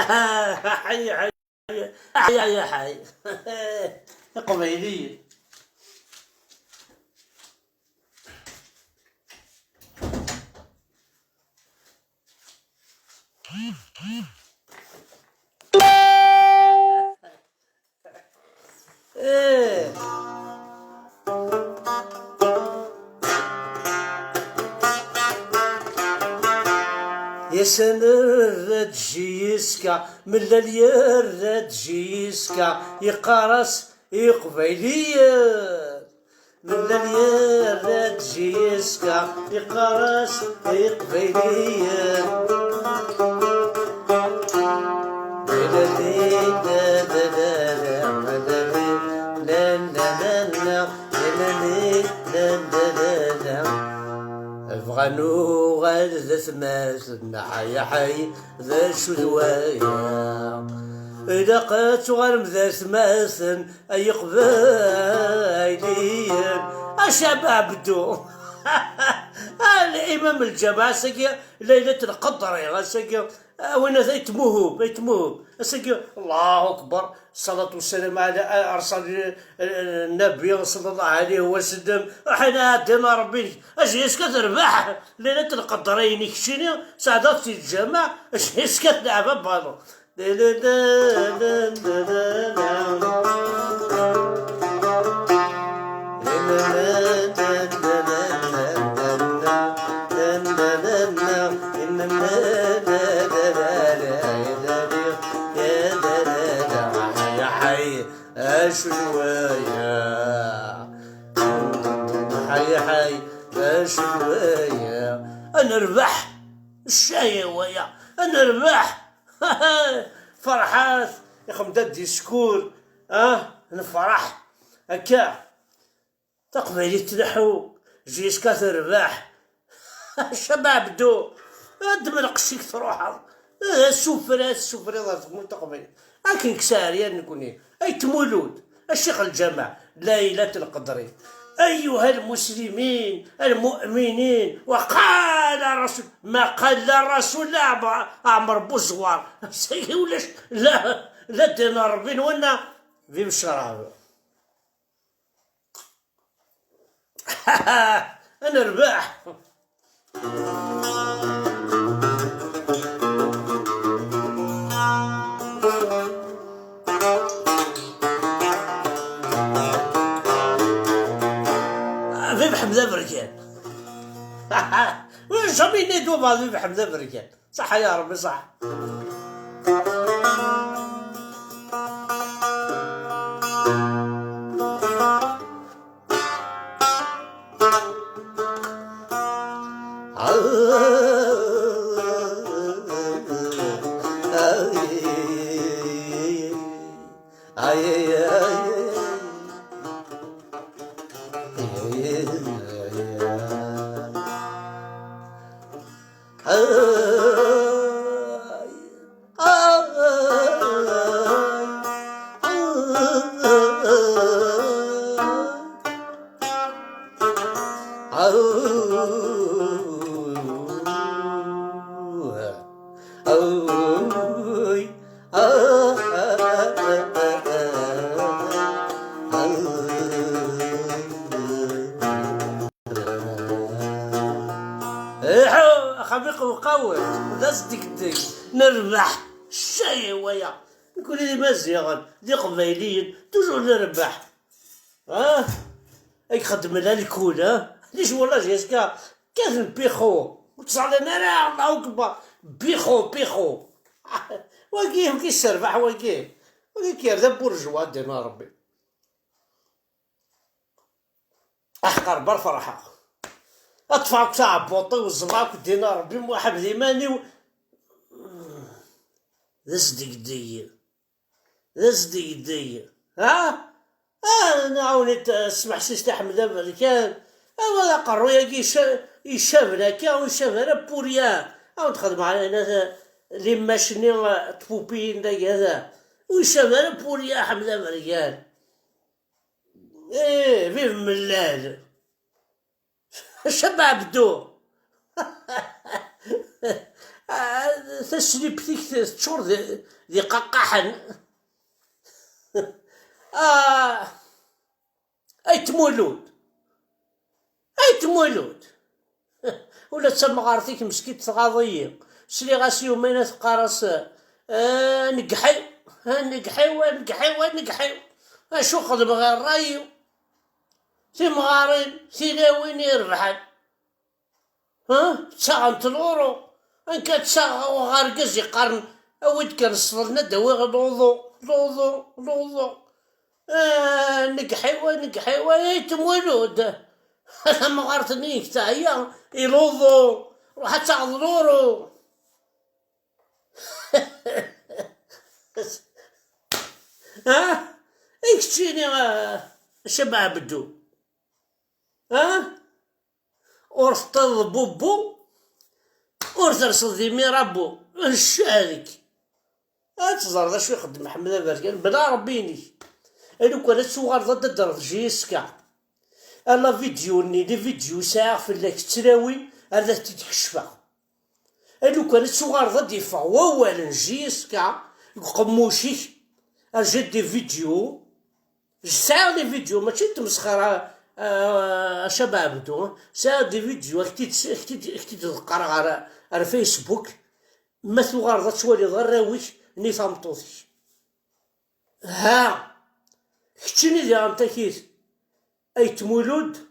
حي حي حي حي قبيلي. ايه يا سنر تجيسكا من الليل تجيسكا يقارس يقبيلية من الليل تجيسكا يقارس يقبيلية بغانو غاد ثماس حي حي ذا شذوايا إذا قات غرم ذا ثماس أي قبايليا أشباب بدو الإمام الجماعة سقيا ليلة القدر يا سقيا وين ذيت موهوب سقيا الله أكبر الصلاة والسلام على أرسل النبي صلى الله عليه وسلم حنا دينا ربي أجي يسكت رباح ليلة القدرين يكشيني سعدات الجماعة أجي يسكت لعبة بالو شوية حي شوية أنا ربح الشاي ويا أنا ربح فرحات يا أخي مدد سكور نفرح هكا تقبلي تنحو جيس كاثر رباح الشباب دو دم قشيك تروح السفرة ضرب تقبل لكن كساريا نكوني أي تمولود الشيخ الجماعة ليلة القدر أيها المسلمين المؤمنين وقال الرسول ما قال الرسول لا عمر بوزوار ولاش لا دينا ربي وانا في الشراب أنا رباح في حمزة بركان وش مين يدوب هذا في حمزة بركان صح يا ربي صح خبيق وقوي دازتك نربح الشاي ويا نقول لي مزيان دي قبايليين توجور نربح اي خدم لها الكول ليش والله جيسكا كان بيخو وتصال انا الله اكبر بيخو وكيف كيسربح وكيف كيردا بورجوا دينا ربي احقر بالفرحه اطفاك تاع بوطي والزباك دينا ربي موحد ليماني ذا صدق نعاوني تسمح سيستي حمد بركان ولا قرو ياكي يشاف هكا ويشاف انا بوريان او تخدم على ناس لي ماشيني تبوبين داك هذا ويشاف انا بوريان حمد بركان فيه ملال الشباب بدو تسليبتيك تشور ذي قاقحن. اي تمولود ولا تسمى غارتيك مسكيت تغاضية سلي غاسي يومين تقارص نقحي نقحي اشو خدم غير رايو سي مغارين سي ناوين يربحن تساغمت الورو ان كان تساغ وغارقز يقارن اود كان صلنا دواغ لوضو نقحي تمولود انا مغارتني تاعيا يلوضو روح تاخذ لورو. اكتشيني شبع بدو ورفض بوبو ورترصد ذي ربو الشارك تزار ذا شو يخدم محمد البركان بلا ربيني لو كانت صغار ضد درج جيسكا الا فيديوني لي فيديو ساعة في اللي تراوي هذا تتكشفه لو كانت صغار ضد يفا واولا جيسكا قموشي اجد دي فيديو ساعة دي فيديو ماشي تمسخر شباب بدو ساعة دي فيديو اكتي تقرا على فيسبوك ما ثغار ضد شوالي غراويش ني فهمتوش كتشني دي عمتكيس اي تمولود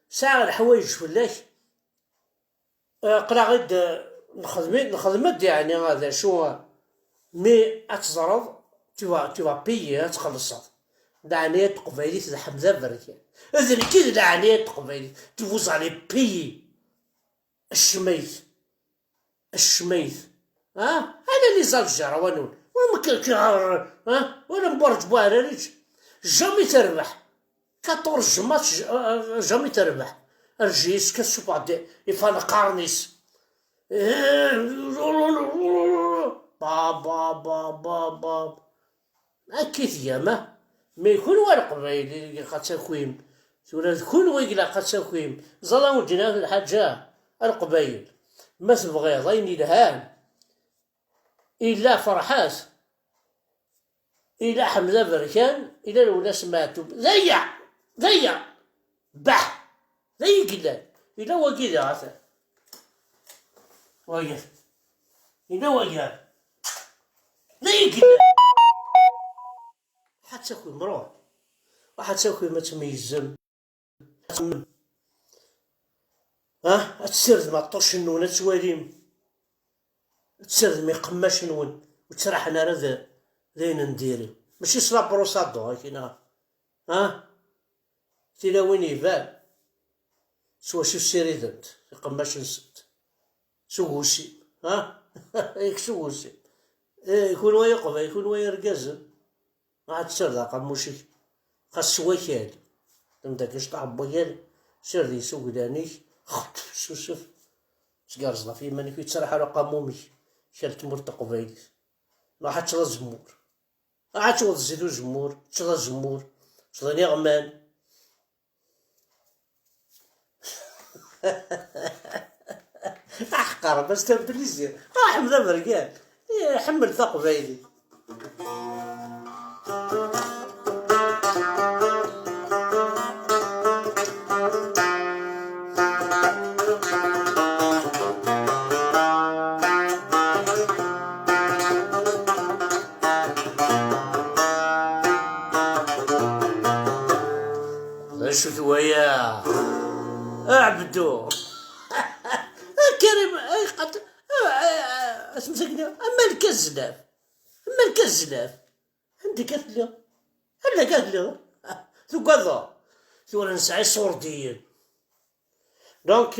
ساعة الحوايج فلاش قرا غير نخدمت يعني هذا شو مي اتزرد تيوا بيي تخلصت دعنيت قبيلي تاع حمزة بركان اذن كي دعنيت قبيلي تفوز على بيي الشميت انا اللي زال الجرى ونون وما كنعرف ولا مبرج بواريج جامي تربح 14 ماتش جامي تربح الجيس كتشوف عاد يفان قارنيس باب اكيد ياما ما يكون والو قبايلي قد تكويم ولا تكون ويقلا قد تكويم ظلام ودينا الحاجة القبايل ما تبغي ضين الهان إلا فرحات إلا حمزة بركان إلا الولا سمعتو ضيع بح ضيق قلال إلا وكذا عسى وقف إلا وقف ضيق قلال حتى كون مروح وحتى كون ما تميزم تسرد ما طوش النون تواليم تسرد ما يقماش نون وتسرح انا راه ذين نديري ماشي صلا بروسادو هكينا تيلا وين يبان سوا شوف سيريدنت يقماش نسد سووسي ياك سووسي يكون ويا قبا يكون ويا رقازم عاد تسرد قموشي خاص وكال داك يشطح بويال سير لي سوق دانيش خطف شوف تقارصنا في ماني كي تسرح على قامومي شالت مور تقبايلي ما حد تشغل الجمهور عاد تشغل زيدو الجمهور تشغل الجمهور تشغل غمان احقر باش تبليزي حمد برقال حمل ثقبايلي شو ثويا اعبدو كريم اي قد اسمسكني اما الكزلاف عندي قالت لي ثو كذا ثو نسعي صورديين دونك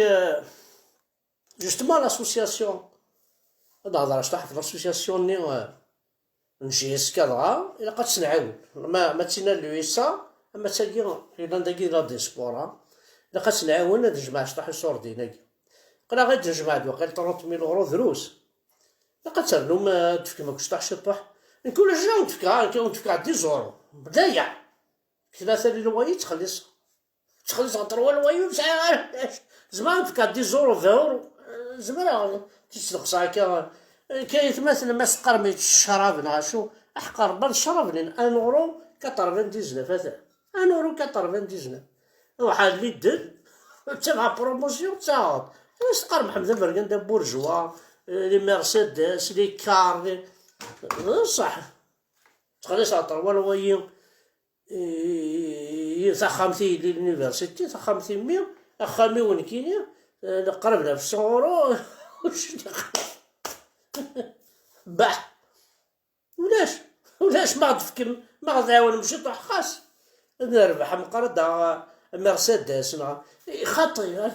جوستومون لاسوسياسيون هضر شطح في لاسوسياسيون ني نجيس كذا الا قد تنعاون ما تسينا لويسا اما تاقي الا نداكي لا ديسبورا الا قد نعاون هاد الجماعه شطح صوردين هاكي قرا غير الجماعه دوقيلا 30,000 اورو دروس الا قد ترنم تفكي ماكش شطح شطح نكون جا نتفكى 10 زورو بدايع ثلاثة الواي تخلص غنطروا الواي زعما نتفكى 10 زورو 20 اورو زعما تسلق هكا كيتمثل ما سقرميت الشراب ناشو احقر بل الشراب لين 1 اورو 99 هذا 1 اورو 99 واحد اللي دل تبع بروموسيون تعاود سقر محمد فرقان بورجوا لي مرسيدس لي كار صح تخلي شاطر ولا يسخمتي لليونيفرسيتي سخمتي 100 اخامي وين كاين قربنا في 100 اورو باح ولاش ما غتفكر ما غتعاون مشي طاح خاص نربح مقرضة مرسيدس خاطي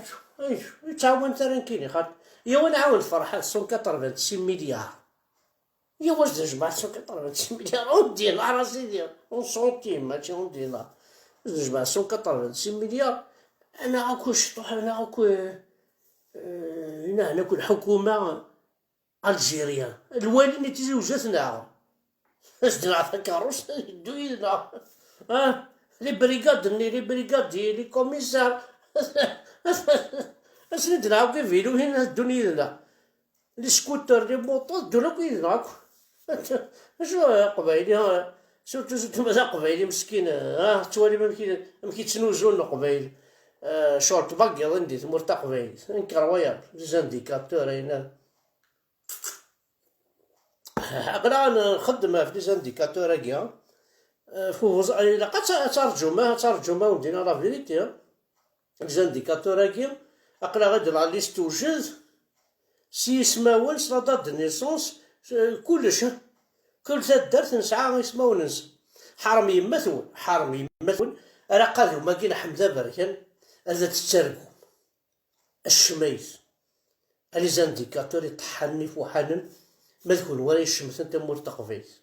يتعاون ترنكيني خاطي يا وانا عاود فرحة 186 مليار يا واش تجمع 186 مليار اون دينار راسي ديال اون سنتيم ماشي اون دينار تجمع 186 مليار انا اكو شطح انا اكو هنا كل حكومة الجيريا الوالي اللي تيجي وجاتنا اش نعطيك كاروس يدو يدنا لي بريغاد لي كوميسار اش نديرو كي فيلو هنا الدنيا لا لي سكوتر لي موطو دولو كيدنا شو قبايلي سورتو مازال قبايلي مسكين توالي ما كيتسنوجو قبايل شورت باك غندي تمرتا قبايلي انكرويابل لي زانديكاتور هنا قرا نخدم في لي زانديكاتور هكا فوز لقات ترجمه ودينا لا فيريتي لي زانديكاتور هكا اقرا غادي لا ليست توجد سي اسماون لا دات دو نيسونس كلش كل دارت نسعى اسمها وننسى حرم يمثون راه قادو ما كاين حمزه بركان هذا تترقم الشميز لي زانديكاتور يطحني فوحنن مذكون ولا الشمس انت مرتقفيس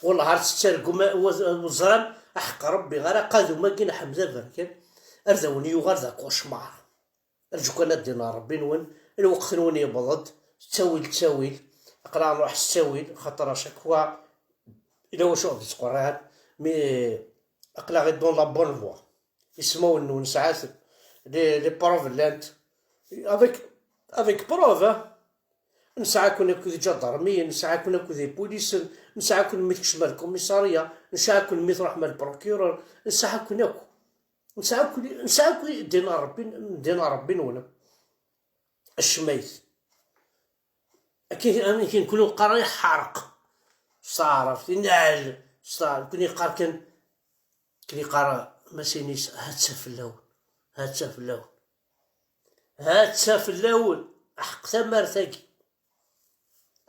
والله عرفت تترقم وزران احق ربي غير قادو ما كاين حمزه بركان ارزوني وغير ذا كوشمار ارجو كان دينا ربي نون الوقت نون يبضد تاويل اقرا نروح التاويل خاطر شكوا الى واش غادي تقران مي اقلا غير دون لا بون فوا يسمو نون ساعات لي بروف لانت افيك بروف نسعى كون كو جدرمي نسعى كون كو دي بوليس نسعى كون مي تكشف الكوميساريه نسعى كون مي تروح مع البروكيرور نسعى كون دينا ربي نون الشميس كاين كل قرا حرق صارف نعل صار كون يقرا كان يقرا ماشي هاتسا في اللون حق ثمرتك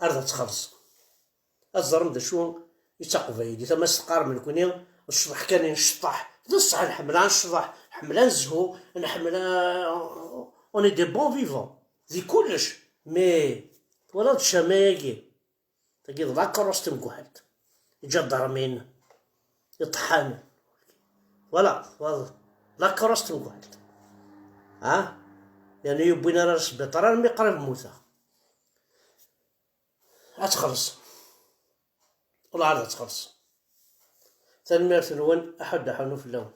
ارض تخلص الزرم دا شو يتقفيلي ثم استقار من كوني الشطح كان نشطح نصح الحملان نشطح حملان زهو نحملان اوني دي بون فيفون ذي كلش مي ولا تشماقي تلقي ذاكر وسط واحد يجدر من يطحن ولا ذاكر وسط واحد يعني يبينا راه السبيطار مي قريب موتا غتخلص والله عاد غتخلص تنمير تنون احد حنو في اللون